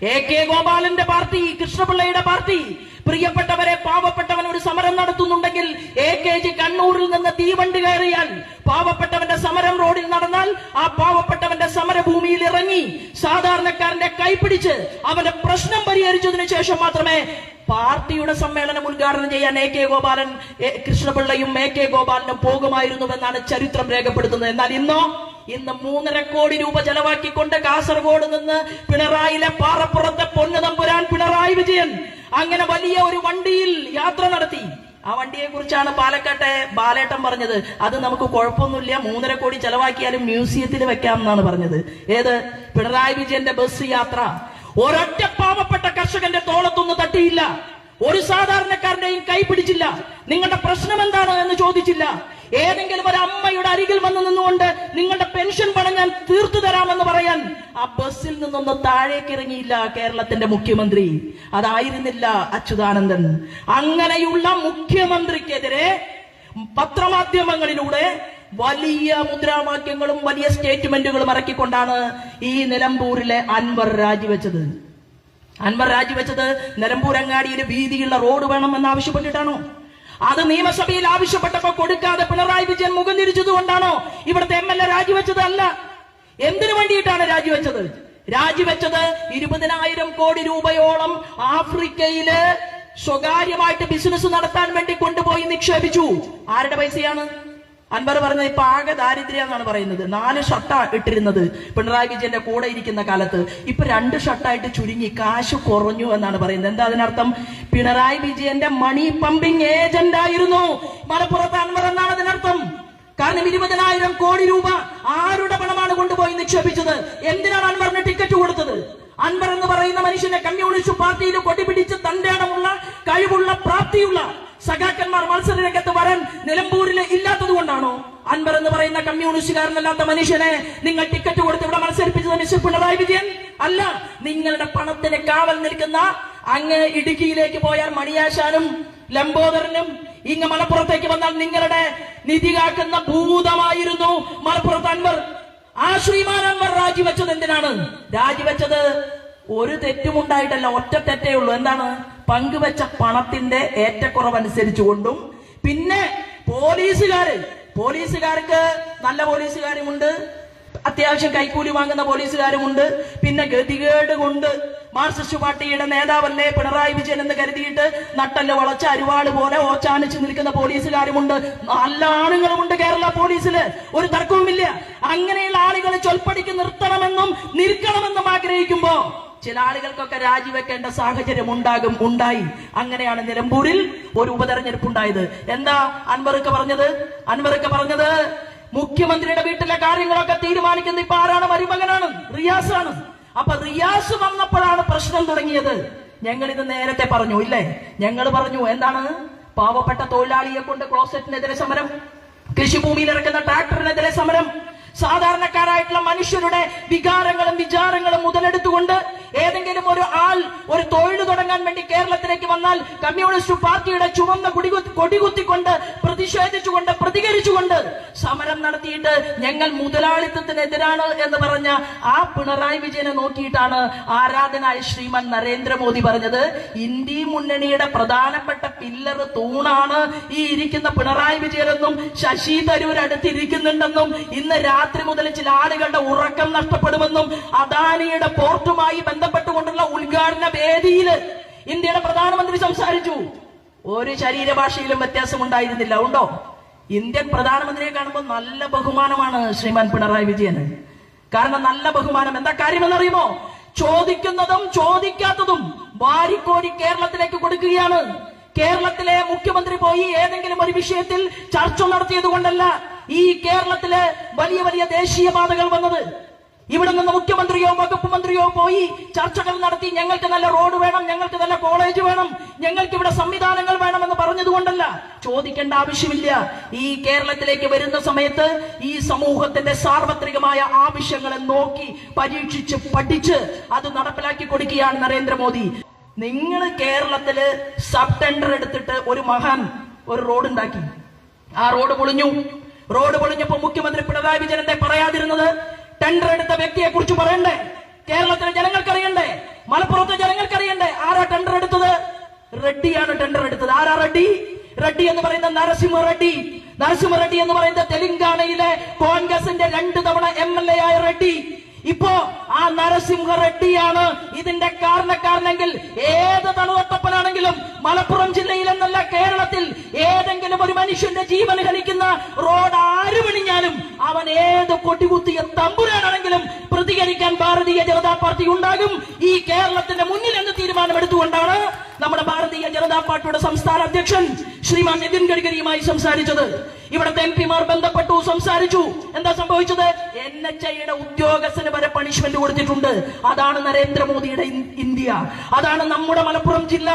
AK ഗോപാലന്റെ party, കൃഷ്ണപിള്ളയുടെ party പ്രിയപ്പെട്ടവരെ, പാവപ്പെട്ടവൻ ഒരു സമരം നടത്തുന്നുണ്ടെങ്കിൽ AKG കണ്ണൂരിൽ നിന്ന് തീവണ്ടി കയറിയാൽ പാവപ്പെട്ടവന്റെ സമരം റോഡിൽ നടന്നാൽ ആ പാവപ്പെട്ടവന്റെ സമരഭൂമിയിൽ ഇറങ്ങി സാധാരണക്കാരന്റെ കൈപിടിച്ച് അവന്റെ പ്രശ്നം പരിഹരിച്ചതിനു ശേഷം മാത്രമേ പാർട്ടിയുടെ സമ്മേളനം ഉദ്ഘാടനം ചെയ്യാൻ AK ഗോപാലൻ, കൃഷ്ണപിള്ളയും AK ഗോപാലനും പോകുമായിരുന്നുവെന്നാണ് ചരിത്രം രേഖപ്പെടുത്തുന്നത്. എന്നാൽ ഇന്ന് 3.5 കോടി രൂപ ചെലവാക്കിക്കൊണ്ട് കാസർഗോഡ് നിന്ന് പിണറായിലെ പാറപ്പുറത്തെ പൊന്നുതമ്പുരാൻ പിണറായി വിജയൻ അങ്ങനെ വലിയ ഒരു വണ്ടിയിൽ യാത്ര നടത്തി. ആ വണ്ടിയെ കുറിച്ചാണ് പാലക്കാട്ടെ ബാലേട്ടൻ പറഞ്ഞത്, അത് നമുക്ക് കുഴപ്പമൊന്നുമില്ല, 3.5 കോടി ചെലവാക്കിയാലും മ്യൂസിയത്തിൽ വെക്കാം എന്നാണ് പറഞ്ഞത്. ഏത്? പിണറായി വിജയന്റെ ബസ് യാത്ര. ഒരൊറ്റ പാവപ്പെട്ട കർഷകന്റെ തോളത്തൊന്നും തട്ടിയില്ല, ഒരു സാധാരണക്കാരന്റെയും കൈ പിടിച്ചില്ല, നിങ്ങളുടെ പ്രശ്നം എന്താണ് എന്ന് ചോദിച്ചില്ല. ഏതെങ്കിലും ഒരു അമ്മയുടെ അരികിൽ വന്ന് നിന്നുകൊണ്ട് നിങ്ങളുടെ പെൻഷൻ പണം ഞാൻ തീർത്തു തരാമെന്ന് പറയാൻ ആ ബസ്സിൽ നിന്നൊന്ന് താഴേക്ക് ഇറങ്ങിയില്ല കേരളത്തിന്റെ മുഖ്യമന്ത്രി. അതായിരുന്നില്ല അച്യുതാനന്ദൻ. അങ്ങനെയുള്ള മുഖ്യമന്ത്രിക്കെതിരെ പത്രമാധ്യമങ്ങളിലൂടെ വലിയ മുദ്രാവാക്യങ്ങളും വലിയ സ്റ്റേറ്റ്മെന്റുകളും ഇറക്കിക്കൊണ്ടാണ് ഈ നിലമ്പൂരിലെ അൻവർ രാജിവെച്ചത്. അൻവർ രാജിവെച്ചത് നിലമ്പൂരങ്ങാടിയിൽ വീതിയുള്ള റോഡ് വേണമെന്ന് ആവശ്യപ്പെട്ടിട്ടാണോ? അത് നിയമസഭയിൽ ആവശ്യപ്പെട്ടപ്പോ കൊടുക്കാതെ പിണറായി വിജയൻ മുഖം തിരിച്ചതുകൊണ്ടാണോ ഇവിടുത്തെ MLA രാജിവെച്ചത്? അല്ല. എന്തിനു വേണ്ടിയിട്ടാണ് രാജിവെച്ചത്? രാജിവെച്ചത് 20,000 കോടി രൂപയോളം ആഫ്രിക്കയില് സ്വകാര്യമായിട്ട് ബിസിനസ് നടത്താൻ വേണ്ടി കൊണ്ടുപോയി നിക്ഷേപിച്ചു. ആരുടെ പൈസയാണ്? അൻവർ പറഞ്ഞത് ഇപ്പൊ ആകെ ദാരിദ്ര്യം എന്നാണ് പറയുന്നത്. 4 ഷർട്ടാ ഇട്ടിരുന്നത് പിണറായി വിജയന്റെ കൂടെ ഇരിക്കുന്ന കാലത്ത്, ഇപ്പൊ 2 ഷർട്ടായിട്ട് ചുരുങ്ങി, കാശ് കുറഞ്ഞു എന്നാണ് പറയുന്നത്. എന്താ അതിനർത്ഥം? പിണറായി വിജയന്റെ മണി പമ്പിംഗ് ഏജന്റ് ആയിരുന്നു മലപ്പുറത്ത് അൻവർ എന്നാണ് അതിനർത്ഥം. കാരണം 20,000 കോടി രൂപ ആരുടെ പണമാണ് കൊണ്ടുപോയി നിക്ഷേപിച്ചത്? എന്തിനാണ് അൻവറിന് ടിക്കറ്റ് കൊടുത്തത്? അൻവർ എന്ന് പറയുന്ന മനുഷ്യനെ കമ്മ്യൂണിസ്റ്റ് പാർട്ടിയിൽ കൊടിപിടിച്ച് തന്റെ ഇടമുള്ള കഴിവുള്ള പ്രാപ്തിയുള്ള സഖാക്കന്മാർ മത്സര രംഗത്ത് വരാൻ നിലമ്പൂരിൽ ഇല്ലാത്തത് കൊണ്ടാണോ അൻവർ എന്ന് പറയുന്ന കമ്മ്യൂണിസ്റ്റുകാരനല്ലാത്ത മനുഷ്യനെ നിങ്ങൾ ടിക്കറ്റ് കൊടുത്ത് ഇവിടെ മത്സരിപ്പിച്ചത് മിസ്റ്റർ പിണറായി വിജയൻ? അല്ല. നിങ്ങളുടെ പണത്തിന് കാവൽ നിൽക്കുന്ന അങ്ങ് ഇടുക്കിയിലേക്ക് പോയാൽ മണിയാശാനും ലംബോദരനും ഇങ്ങ് മലപ്പുറത്തേക്ക് വന്നാൽ നിങ്ങളുടെ നിധി കാക്കുന്ന ഭൂതമായിരുന്നു മലപ്പുറത്ത് അൻവർ. ആ ശ്രീമാൻ അൻവർ രാജിവെച്ചത് എന്തിനാണ്? രാജിവെച്ചത് ഒരു തെറ്റുമുണ്ടായിട്ടല്ല, ഒറ്റ തെറ്റേ ഉള്ളൂ. എന്താണ്? പങ്കുവെച്ച പണത്തിന്റെ ഏറ്റക്കുറവനുസരിച്ചുകൊണ്ടും പിന്നെ പോലീസുകാർക്ക് നല്ല പോലീസുകാരുമുണ്ട്, അത്യാവശ്യം കൈക്കൂലി വാങ്ങുന്ന പോലീസുകാരുമുണ്ട്, പിന്നെ ഗതികേട് കൊണ്ട് മാർക്സിസ്റ്റ് പാർട്ടിയുടെ നേതാവല്ലേ പിണറായി വിജയൻ എന്ന് കരുതിയിട്ട് നട്ടല് വളച്ച അരുവാട് പോലെ ഓച്ചാനിച്ച് നിൽക്കുന്ന പോലീസുകാരുമുണ്ട്. നല്ല ആണുങ്ങളുമുണ്ട് കേരള പോലീസില്, ഒരു തർക്കവുമില്ല. അങ്ങനെയുള്ള ആളുകളെ ചൊൽപ്പടിക്ക് നിർത്തണമെന്നും നിൽക്കണമെന്നും ആഗ്രഹിക്കുമ്പോ ചില ആളുകൾക്കൊക്കെ രാജിവെക്കേണ്ട സാഹചര്യം ഉണ്ടായി. അങ്ങനെയാണ് നിലമ്പൂരിൽ ഒരു ഉപതെരഞ്ഞെടുപ്പ് ഉണ്ടായത്. എന്താ അൻവർക്ക് പറഞ്ഞത്? മുഖ്യമന്ത്രിയുടെ വീട്ടിലെ കാര്യങ്ങളൊക്കെ തീരുമാനിക്കുന്ന ഇപ്പൊ ആരാണ്? മരുമകനാണ്, റിയാസാണ്. അപ്പൊ റിയാസ് വന്നപ്പോഴാണ് പ്രശ്നം തുടങ്ങിയത്. ഞങ്ങൾ ഇത് നേരത്തെ പറഞ്ഞു ഇല്ലേ? ഞങ്ങൾ പറഞ്ഞു എന്താണ്? പാവപ്പെട്ട തൊഴിലാളിയെ കൊണ്ട് ക്ലോസറ്റിനെതിരെ സമരം, കൃഷിഭൂമിയിൽ ഇറക്കുന്ന ട്രാക്ടറിനെതിരെ സമരം, സാധാരണക്കാരായിട്ടുള്ള മനുഷ്യരുടെ വികാരങ്ങളും വിചാരങ്ങളും മുതലെടുത്തുകൊണ്ട് ഏതെങ്കിലും ഒരു തൊഴിൽ തുടങ്ങാൻ വേണ്ടി കേരളത്തിലേക്ക് വന്നാൽ കമ്മ്യൂണിസ്റ്റ് പാർട്ടിയുടെ ചുവന്ന കൊടികുത്തിക്കൊണ്ട് പ്രതിഷേധിച്ചുകൊണ്ട് പ്രതികരിച്ചുകൊണ്ട് സമരം നടത്തിയിട്ട് ഞങ്ങൾ മുതലാളിത്തത്തിനെതിരാണ് എന്ന് പറഞ്ഞ ആ പിണറായി വിജയനെ നോക്കിയിട്ടാണ് ആരാധനായ ശ്രീമാൻ നരേന്ദ്രമോദി പറഞ്ഞത്, ഇന്ത്യ മുന്നണിയുടെ പ്രധാനപ്പെട്ട പില്ലർ തൂണാണ് ഈ ഇരിക്കുന്ന പിണറായി വിജയനെന്നും ശശി തരൂർ അടുത്തിരിക്കുന്നുണ്ടെന്നും ഇന്ന് രാത്രി മുതൽ ചില ആളുകളുടെ ഉറക്കം നഷ്ടപ്പെടുമെന്നും അദാനിയുടെ പോർട്ടുമായി ബന്ധപ്പെട്ടുകൊണ്ടുള്ള ഉദ്ഘാടന വേദിയിൽ ഇന്ത്യയുടെ പ്രധാനമന്ത്രി സംസാരിച്ചു. ഒരു ശരീരഭാഷയിലും വ്യത്യാസമുണ്ടായിരുന്നില്ല. ഉണ്ടോ? ഇന്ത്യൻ പ്രധാനമന്ത്രിയെ കാണുമ്പോൾ നല്ല ബഹുമാനമാണ് ശ്രീമാൻ പിണറായി വിജയന്. കാരണം നല്ല ബഹുമാനം. എന്താ കാര്യമെന്നറിയുമോ? ചോദിക്കുന്നതും ചോദിക്കാത്തതും വാരിക്കോരി കേരളത്തിലേക്ക് കൊടുക്കുകയാണ്. കേരളത്തിലെ മുഖ്യമന്ത്രി പോയി ഏതെങ്കിലും ഒരു വിഷയത്തിൽ ചർച്ച നടത്തിയത് കൊണ്ടല്ല ഈ കേരളത്തിലെ വലിയ വലിയ ദേശീയപാതകൾ വന്നത്. ഇവിടെ നിന്ന് മുഖ്യമന്ത്രിയോ വകുപ്പ് മന്ത്രിയോ പോയി ചർച്ചകൾ നടത്തി ഞങ്ങൾക്ക് നല്ല റോഡ് വേണം, ഞങ്ങൾക്ക് നല്ല കോളേജ് വേണം, ഞങ്ങൾക്ക് ഇവിടെ സംവിധാനങ്ങൾ വേണമെന്ന് പറഞ്ഞതുകൊണ്ടല്ല. ചോദിക്കേണ്ട ആവശ്യമില്ല. ഈ കേരളത്തിലേക്ക് വരുന്ന സമയത്ത് ഈ സമൂഹത്തിന്റെ സാർവത്രികമായ ആവശ്യങ്ങളെ നോക്കി പരീക്ഷിച്ച് പഠിച്ച് അത് നടപ്പിലാക്കി കൊടുക്കുകയാണ് നരേന്ദ്രമോദി. നിങ്ങൾ കേരളത്തില് സബ് ടെൻഡർ എടുത്തിട്ട് ഒരു റോഡ് ഉണ്ടാക്കി. ആ റോഡ് പൊളിഞ്ഞപ്പോ മുഖ്യമന്ത്രി പിണറായി വിജയൻ എന്താ പറയാതിരുന്നത്? ടെൻഡർ എടുത്ത വ്യക്തിയെ കുറിച്ച് പറയണ്ടേ? കേരളത്തിലെ ജനങ്ങൾക്കറിയണ്ടേ? മലപ്പുറം റെഡ്ഡിയാണ് ടെൻഡർ എടുത്തത്. ആരാ റെഡ്ഡി? റെഡ്ഡി എന്ന് പറയുന്ന നരസിംഹ റെഡ്ഡി. നരസിംഹ റെഡ്ഡി എന്ന് പറയുന്ന തെലങ്കാനയിലെ കോൺഗ്രസിന്റെ 2 തവണ MLA ആയ റെഡ്ഡി. ഇപ്പോ ആ നരസിംഹ റെഡ്ഡിയാണ് ഇതിന്റെ കാരണക്കാരനെങ്കിൽ ഏത് തണുവട്ടപ്പനാണെങ്കിലും മലപ്പുറം ജില്ലയിൽ എന്നല്ല കേരളത്തിൽ ഏതെങ്കിലും ഒരു മനുഷ്യന്റെ ജീവൻ ഹനിക്കുന്ന റോഡ് ആര് പണിഞ്ഞാലും അവൻ ഏത് കൊടികുത്തിയ തമ്പുരാനാണെങ്കിലും പ്രതികരിക്കാൻ ഭാരതീയ ജനതാ പാർട്ടി ഉണ്ടാകും. ഈ കേരളത്തിന്റെ മുന്നിൽ എന്ന് തീരുമാനമെടുത്തുകൊണ്ടാണ് നമ്മുടെ ഭാരതീയ ജനതാ പാർട്ടിയുടെ സംസ്ഥാന അധ്യക്ഷൻ ശ്രീമാൻ നിതിൻ ഗഡ്കരിയുമായി സംസാരിച്ചത്. ഇവിടുത്തെ MP-മാർ ബന്ധപ്പെട്ടു, സംസാരിച്ചു. എന്താ സംഭവിച്ചത്? NHAയുടെ ഉദ്യോഗസ്ഥന് വരെ പണിഷ്മെന്റ് കൊടുത്തിട്ടുണ്ട്. അതാണ് നരേന്ദ്രമോദിയുടെ ഇന്ത്യ. അതാണ് നമ്മുടെ മലപ്പുറം ജില്ല.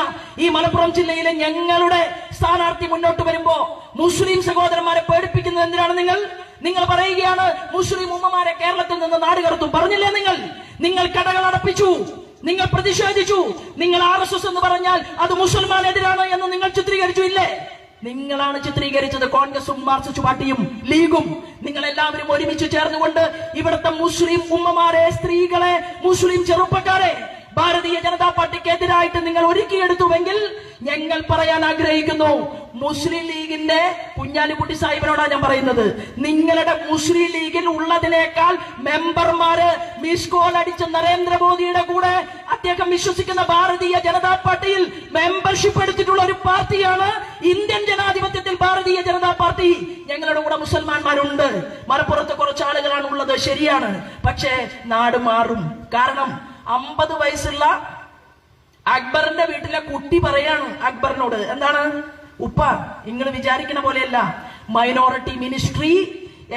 ഈ മലപ്പുറം ജില്ലയിലെ ഞങ്ങളുടെ സ്ഥാനാർത്ഥി മുന്നോട്ട് വരുമ്പോ മുസ്ലിം സഹോദരന്മാരെ പേടിപ്പിക്കുന്നത് എന്തിനാണ്? നിങ്ങൾ പറയുകയാണ് മുസ്ലിം ഉമ്മമാരെ കേരളത്തിൽ നിന്ന് നാട് കടത്തും. പറഞ്ഞില്ലേ നിങ്ങൾ കടകൾ അടപ്പിച്ചു, നിങ്ങൾ പ്രതിഷേധിച്ചു. നിങ്ങൾ RSS എന്ന് പറഞ്ഞാൽ അത് മുസൽമാനെതിരാണ് എന്ന് നിങ്ങൾ ചിത്രീകരിച്ചു ഇല്ലേ? നിങ്ങളാണ് ചിത്രീകരിച്ചത്. കോൺഗ്രസും മാർക്സിസ്റ്റ് പാർട്ടിയും ലീഗും നിങ്ങൾ എല്ലാവരും ഒരുമിച്ച് ചേർന്നുകൊണ്ട് ഇവിടുത്തെ മുസ്ലിം ഉമ്മമാരെ, സ്ത്രീകളെ, മുസ്ലിം ചെറുപ്പക്കാരെ ഭാരതീയ ജനതാ പാർട്ടിക്ക് എതിരായിട്ട് നിങ്ങൾ ഒരുക്കിയെടുത്തുവെങ്കിൽ ഞങ്ങൾ പറയാൻ ആഗ്രഹിക്കുന്നു, മുസ്ലിം ലീഗിന്റെ കുഞ്ഞാലിക്കുട്ടി സാഹിബിനോടാണ് ഞാൻ പറയുന്നത്, നിങ്ങളുടെ മുസ്ലിം ലീഗിൽ ഉള്ളതിനേക്കാൾ മെമ്പർമാര് മിസ് കോൾ അടിച്ച നരേന്ദ്രമോദിയുടെ കൂടെ അദ്ദേഹം വിശ്വസിക്കുന്ന ഭാരതീയ ജനതാ പാർട്ടിയിൽ മെമ്പർഷിപ്പ് എടുത്തിട്ടുള്ള ഒരു പാർട്ടിയാണ് ഇന്ത്യൻ ജനാധിപത്യത്തിൽ ഭാരതീയ ജനതാ പാർട്ടി. ഞങ്ങളുടെ കൂടെ മുസൽമാന്മാരുണ്ട്. മലപ്പുറത്ത് കുറച്ച് ആളുകളാണ് ഉള്ളത്, ശരിയാണ്. പക്ഷേ നാട് മാറും. കാരണം 50 വയസ്സുള്ള അക്ബറിന്റെ വീട്ടിലെ കുട്ടി പറയാണ് അക്ബറിനോട്, എന്താണ് ഉപ്പ, നിങ്ങൾ വിചാരിക്കുന്ന പോലെയല്ല, മൈനോറിറ്റി മിനിസ്ട്രി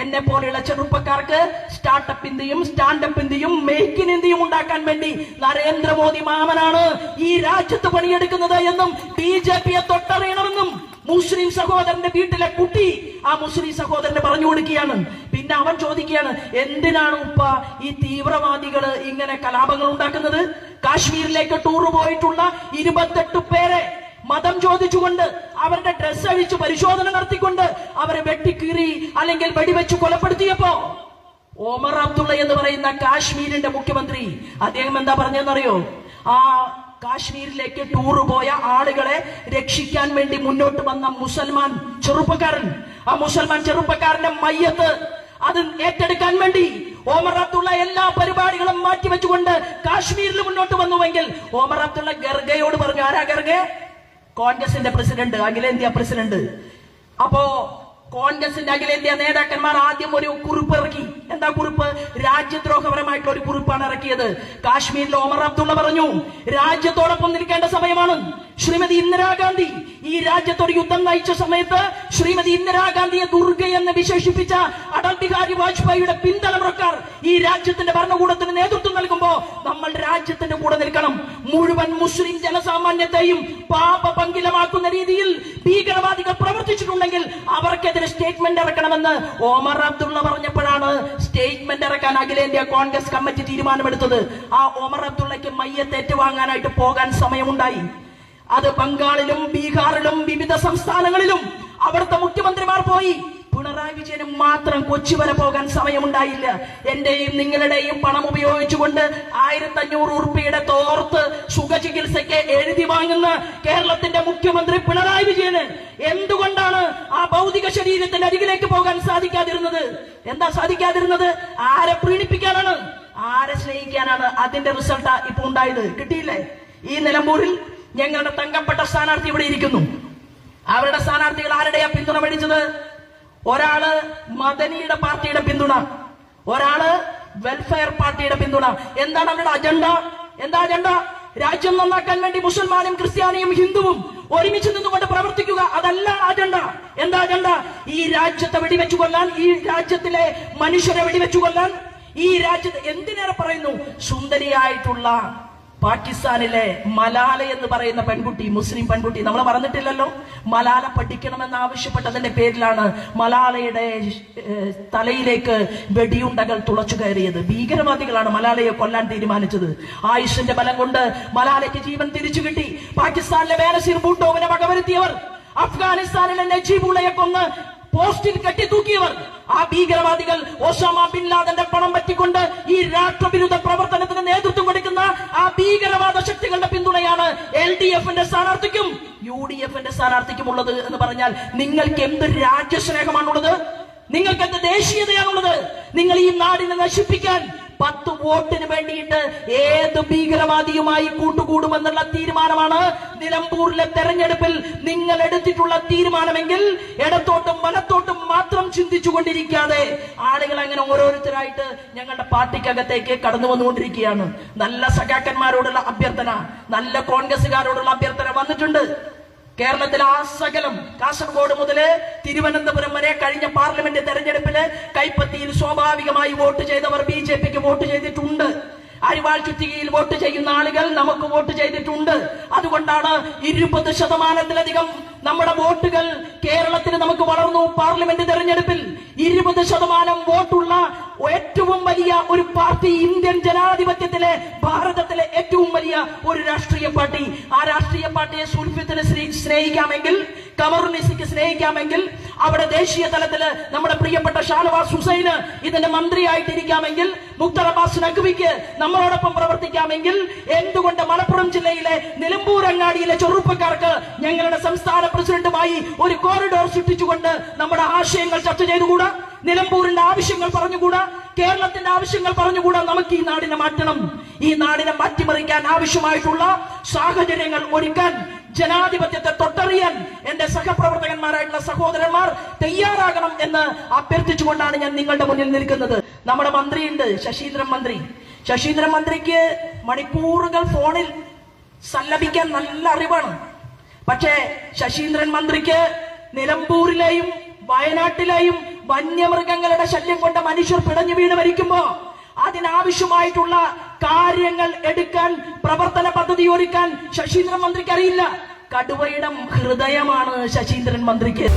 എന്നെ പോലെയുള്ള ചെറുപ്പക്കാർക്ക് സ്റ്റാർട്ടപ്പിന്റെയും സ്റ്റാൻഡപ്പിന്റെയും മേക്ക് ഇൻ ഇന്ത്യയും ഉണ്ടാക്കാൻ വേണ്ടി നരേന്ദ്രമോദി മാമനാണ് ഈ രാജ്യത്ത് പണിയെടുക്കുന്നത് എന്നും BJPയെ തൊട്ടറിയണമെന്നും മുസ്ലിം സഹോദരന്റെ വീട്ടിലെ കുട്ടി ആ മുസ്ലിം സഹോദരന് പറഞ്ഞു കൊടുക്കുകയാണ്. പിന്നെ അവൻ ചോദിക്കുകയാണ്, എന്തിനാണ് ഉപ്പ ഈ തീവ്രവാദികള് ഇങ്ങനെ കലാപങ്ങൾ ഉണ്ടാക്കുന്നത്? കാശ്മീരിലേക്ക് ടൂർ പോയിട്ടുള്ള 28 പേരെ മതം ചോദിച്ചുകൊണ്ട് അവരുടെ ഡ്രസ് അഴിച്ച് പരിശോധന നടത്തിക്കൊണ്ട് അവരെ വെട്ടിക്കീറി അല്ലെങ്കിൽ വെടിവെച്ച് കൊലപ്പെടുത്തിയപ്പോ ഒമർ അബ്ദുള്ള എന്ന് പറയുന്ന കാശ്മീരിന്റെ മുഖ്യമന്ത്രി അദ്ദേഹം എന്താ പറഞ്ഞെന്നറിയോ? ആ കാശ്മീരിലേക്ക് ടൂർ പോയ ആളുകളെ രക്ഷിക്കാൻ വേണ്ടി മുന്നോട്ട് വന്ന മുസൽമാൻ ചെറുപ്പക്കാരൻ, ആ മുസൽമാൻ ചെറുപ്പക്കാരന്റെ മയ്യത്ത് അത് ഏറ്റെടുക്കാൻ വേണ്ടി ഒമർ അബ്ദുള്ള എല്ലാ പരിപാടികളും മാറ്റിവെച്ചുകൊണ്ട് കാശ്മീരിൽ മുന്നോട്ട് വന്നുവെങ്കിൽ ഒമർ അബ്ദുള്ള ഗർഗയോട് പറഞ്ഞു, ആരാ ഗർഗ? കോൺഗ്രസിന്റെ പ്രസിഡന്റ്, അഖിലേന്ത്യാ പ്രസിഡന്റ്. അപ്പോ കോൺഗ്രസിന്റെ അഖിലേന്ത്യാ നേതാക്കന്മാർ ആദ്യം ഒരു കുറിപ്പ് ഇറക്കി. എന്താ കുറിപ്പ്? രാജ്യദ്രോഹപരമായിട്ടുള്ള ഒരു കുറിപ്പാണ് ഇറക്കിയത്. കാശ്മീരിൽ ഒമർ അബ്ദുള്ള പറഞ്ഞു, രാജ്യത്തോടൊപ്പം നിൽക്കേണ്ട സമയമാണ്. ശ്രീമതി ഇന്ദിരാഗാന്ധി ഈ രാജ്യത്തോട് യുദ്ധം നയിച്ച സമയത്ത് ശ്രീമതി ഇന്ദിരാഗാന്ധിയെ ദുർഗ എന്ന് വിശേഷിപ്പിച്ച അടൽ ബിഹാരി വാജ്പേയിയുടെ പിന്തലമുറക്കാർ ഈ രാജ്യത്തിന്റെ ഭരണകൂടത്തിന് നേതൃത്വം നൽകുമ്പോ നമ്മൾ രാജ്യത്തിന്റെ കൂടെ നിൽക്കണം. മുഴുവൻ മുസ്ലിം ജനസാമാന്യത്തെയും പാപപങ്കിലമാക്കുന്ന രീതിയിൽ ഭീകരവാദികൾ പ്രവർത്തിച്ചിട്ടുണ്ടെങ്കിൽ അവർക്കെതിരെ സ്റ്റേറ്റ്മെന്റ് ഇറക്കണമെന്ന് ഒമർ അബ്ദുള്ള പറഞ്ഞപ്പോഴാണ് സ്റ്റേറ്റ്മെന്റ് ഇറക്കാൻ അഖിലേന്ത്യാ കോൺഗ്രസ് കമ്മിറ്റി തീരുമാനമെടുത്തത്. ആ ഒമർ അബ്ദുള്ളയ്ക്ക് മയ്യത്ത് ഏറ്റുവാങ്ങാനായിട്ട് പോകാൻ സമയമുണ്ടായി. അത് ബംഗാളിലും ബീഹാറിലും വിവിധ സംസ്ഥാനങ്ങളിലും അവിടുത്തെ മുഖ്യമന്ത്രിമാർ പോയി. പിണറായി വിജയനും മാത്രം കൊച്ചി വരെ പോകാൻ സമയമുണ്ടായില്ല. എന്റെയും നിങ്ങളുടെയും പണം ഉപയോഗിച്ചുകൊണ്ട് 1500 ഉറുപ്പിയുടെ തോർത്ത് സുഖചികിത്സയ്ക്ക് എഴുതി വാങ്ങുന്ന കേരളത്തിന്റെ മുഖ്യമന്ത്രി പിണറായി വിജയന് എന്തുകൊണ്ടാണ് ആ ഭൗതിക ശരീരത്തിന്റെ അരികിലേക്ക് പോകാൻ സാധിക്കാതിരുന്നത്? എന്താ സാധിക്കാതിരുന്നത്? ആരെ പ്രീണിപ്പിക്കാനാണ്? ആരെ സ്നേഹിക്കാനാണ്? അതിന്റെ റിസൾട്ടാ ഇപ്പൊ ഉണ്ടായത്. കിട്ടിയില്ലേ? ഈ നിലമ്പൂരിൽ ഞങ്ങളുടെ തങ്കപ്പെട്ട സ്ഥാനാർത്ഥി ഇവിടെ ഇരിക്കുന്നു. അവരുടെ സ്ഥാനാർത്ഥികൾ ആരുടെയാ പിന്തുണ മേടിച്ചത്? ഒരാള് മദനിയുടെ പാർട്ടിയുടെ പിന്തുണ, ഒരാള് വെൽഫെയർ പാർട്ടിയുടെ പിന്തുണ. എന്താണ് അവരുടെ അജണ്ട? എന്താ അജണ്ട? രാജ്യം നന്നാക്കാൻ വേണ്ടി മുസൽമാനും ക്രിസ്ത്യാനിയും ഹിന്ദുവും ഒരുമിച്ച് നിന്നുകൊണ്ട് പ്രവർത്തിക്കുക. അതല്ല അജണ്ട. എന്താ അജണ്ട? ഈ രാജ്യത്തെ വെടിവെച്ചു കൊല്ലാൻ, ഈ രാജ്യത്തിലെ മനുഷ്യരെ വെടിവെച്ചു കൊല്ലാൻ. ഈ രാജ്യത്ത് എന്തിനേറെ പറയുന്നു, സുന്ദരിയായിട്ടുള്ള പാകിസ്ഥാനിലെ മലാല എന്ന് പറയുന്ന പെൺകുട്ടി, മുസ്ലിം പെൺകുട്ടി, നമ്മൾ മറന്നിട്ടില്ലല്ലോ. മലാല പഠിക്കണമെന്ന് ആവശ്യപ്പെട്ടതിന്റെ പേരിലാണ് മലാലയുടെ തലയിലേക്ക് വെടിയുണ്ടകൾ തുളച്ചു കയറിയത്. ഭീകരവാദികളാണ് മലാലയെ കൊല്ലാൻ തീരുമാനിച്ചത്. ആയുഷിന്റെ ബലം കൊണ്ട് മലാലയ്ക്ക് ജീവൻ തിരിച്ചു കിട്ടി. പാകിസ്ഥാനിലെ ബേനസീർ ഭൂട്ടോവിനെ വകവരുത്തിയവർ, അഫ്ഗാനിസ്ഥാനിലെ നജീബുള്ളയെ കൊന്ന് പോസ്റ്റിൽ കെട്ടിത്തൂക്കിയവർ, ആ ഭീകരവാദികൾ ഒസാമ ബിൻ ലാദന്റെ പണം പറ്റിക്കൊണ്ട് ഈ രാഷ്ട്രവിരുദ്ധ പ്രവർത്തനത്തിന് നേതൃത്വം കൊടുക്കുന്ന ആ ഭീകരവാദ ശക്തികളുടെ പിന്തുണയാണ് LDF-ന്റെ സ്ഥാനാർത്ഥിക്കും UDF-ന്റെ സ്ഥാനാർത്ഥിക്കും ഉള്ളത് എന്ന് പറഞ്ഞാൽ നിങ്ങൾക്ക് എന്ത് രാജ്യസ്നേഹമാണുള്ളത്? നിങ്ങൾക്ക് എന്ത് ദേശീയതയാണുള്ളത്? നിങ്ങൾ ഈ നാടിനെ നശിപ്പിക്കാൻ 10 വോട്ടിന് വേണ്ടിയിട്ട് ഏത് ഭീകരവാദിയുമായി കൂട്ടുകൂടുമെന്നുള്ള തീരുമാനമാണ് നിലമ്പൂരിലെ തെരഞ്ഞെടുപ്പിൽ നിങ്ങൾ എടുത്തിട്ടുള്ള തീരുമാനമെങ്കിൽ ഇടത്തോട്ടും വലത്തോട്ടും മാത്രം ചിന്തിച്ചുകൊണ്ടിരിക്കാതെ ആളുകൾ അങ്ങനെ ഓരോരുത്തരായിട്ട് ഞങ്ങളുടെ പാർട്ടിക്കകത്തേക്ക് കടന്നു വന്നുകൊണ്ടിരിക്കുകയാണ്. നല്ല സഖാക്കന്മാരോടുള്ള അഭ്യർത്ഥന, നല്ല കോൺഗ്രസുകാരോടുള്ള അഭ്യർത്ഥന വന്നിട്ടുണ്ട്. കേരളത്തിൽ ആ സകലം കാസർഗോഡ് മുതല് തിരുവനന്തപുരം വരെ കഴിഞ്ഞ പാർലമെന്റ് തെരഞ്ഞെടുപ്പില് കൈപ്പത്തിയിൽ സ്വാഭാവികമായി വോട്ട് ചെയ്തവർ BJPക്ക് വോട്ട് ചെയ്തിട്ടുണ്ട്. അരിവാൾ ചുറ്റികയിൽ വോട്ട് ചെയ്യുന്ന ആളുകൾ നമുക്ക് വോട്ട് ചെയ്തിട്ടുണ്ട്. അതുകൊണ്ടാണ് 20% നമ്മുടെ വോട്ടുകൾ കേരളത്തിൽ നമുക്ക് വളർന്നു. പാർലമെന്റ് തെരഞ്ഞെടുപ്പിൽ 20% വോട്ടുള്ള ഏറ്റവും വലിയ ഒരു പാർട്ടി, ഇന്ത്യൻ ജനാധിപത്യത്തിലെ ഭാരതത്തിലെ ഏറ്റവും വലിയ ഒരു രാഷ്ട്രീയ പാർട്ടി. ആ രാഷ്ട്രീയ പാർട്ടിയെ സുൽഫിത്തിന് സ്നേഹിക്കാമെങ്കിൽ, കമറുനിസിക്ക് സ്നേഹിക്കാമെങ്കിൽ, അവിടെ ദേശീയ തലത്തില് നമ്മുടെ പ്രിയപ്പെട്ട ഷാനവാസ് ഹുസൈന് ഇതിന്റെ മന്ത്രിയായിട്ടിരിക്കാമെങ്കിൽ, മുഖ്തർ അബ്ബാസ് നഖ്വിക്ക് നമ്മളോടൊപ്പം പ്രവർത്തിക്കാമെങ്കിൽ, എന്തുകൊണ്ട് മലപ്പുറം ജില്ലയിലെ നിലമ്പൂരങ്ങാടിയിലെ ചെറുപ്പക്കാർക്ക് ഞങ്ങളുടെ സംസ്ഥാന പ്രസിഡന്റുമായി ഒരു കോറിഡോർ സൃഷ്ടിച്ചുകൊണ്ട് നമ്മുടെ ആശയങ്ങൾ ചർച്ച ചെയ്തുകൂടാ? നിലമ്പൂരിന്റെ ആവശ്യങ്ങൾ പറഞ്ഞുകൂടാ? കേരളത്തിന്റെ ആവശ്യങ്ങൾ പറഞ്ഞുകൂടാ? നമുക്ക് ഈ നാടിനെ മാറ്റണം. ഈ നാടിനെ മാറ്റിമറിക്കാൻ ആവശ്യമായിട്ടുള്ള സാഹചര്യങ്ങൾ ഒരുക്കാൻ, ജനാധിപത്യത്തെ തൊട്ടറിയാൻ എന്റെ സഹപ്രവർത്തകന്മാരായിട്ടുള്ള സഹോദരന്മാർ തയ്യാറാകണം എന്ന് അഭ്യർത്ഥിച്ചുകൊണ്ടാണ് ഞാൻ നിങ്ങളുടെ മുന്നിൽ നിൽക്കുന്നത്. നമ്മുടെ മന്ത്രിയുണ്ട്, ശശീന്ദ്രൻ മന്ത്രിക്ക് മണിക്കൂറുകൾ ഫോണിൽ സല്ലപിക്കാൻ നല്ല അറിവാണ്. പക്ഷേ ശശീന്ദ്രൻ മന്ത്രിക്ക് നിലമ്പൂരിലെയും വയനാട്ടിലെയും വന്യമൃഗങ്ങളുടെ ശല്യം കൊണ്ട് മനുഷ്യർ പിടഞ്ഞു വീണ് മരിക്കുമ്പോ അതിനാവശ്യമായിട്ടുള്ള കാര്യങ്ങൾ എടുക്കാൻ, പ്രവർത്തന പദ്ധതി ഒരുക്കാൻ ശശീന്ദ്രൻ മന്ത്രിക്ക് അറിയില്ല. കടുവയുടെ ഹൃദയമാണ് ശശീന്ദ്രൻ മന്ത്രിക്ക്.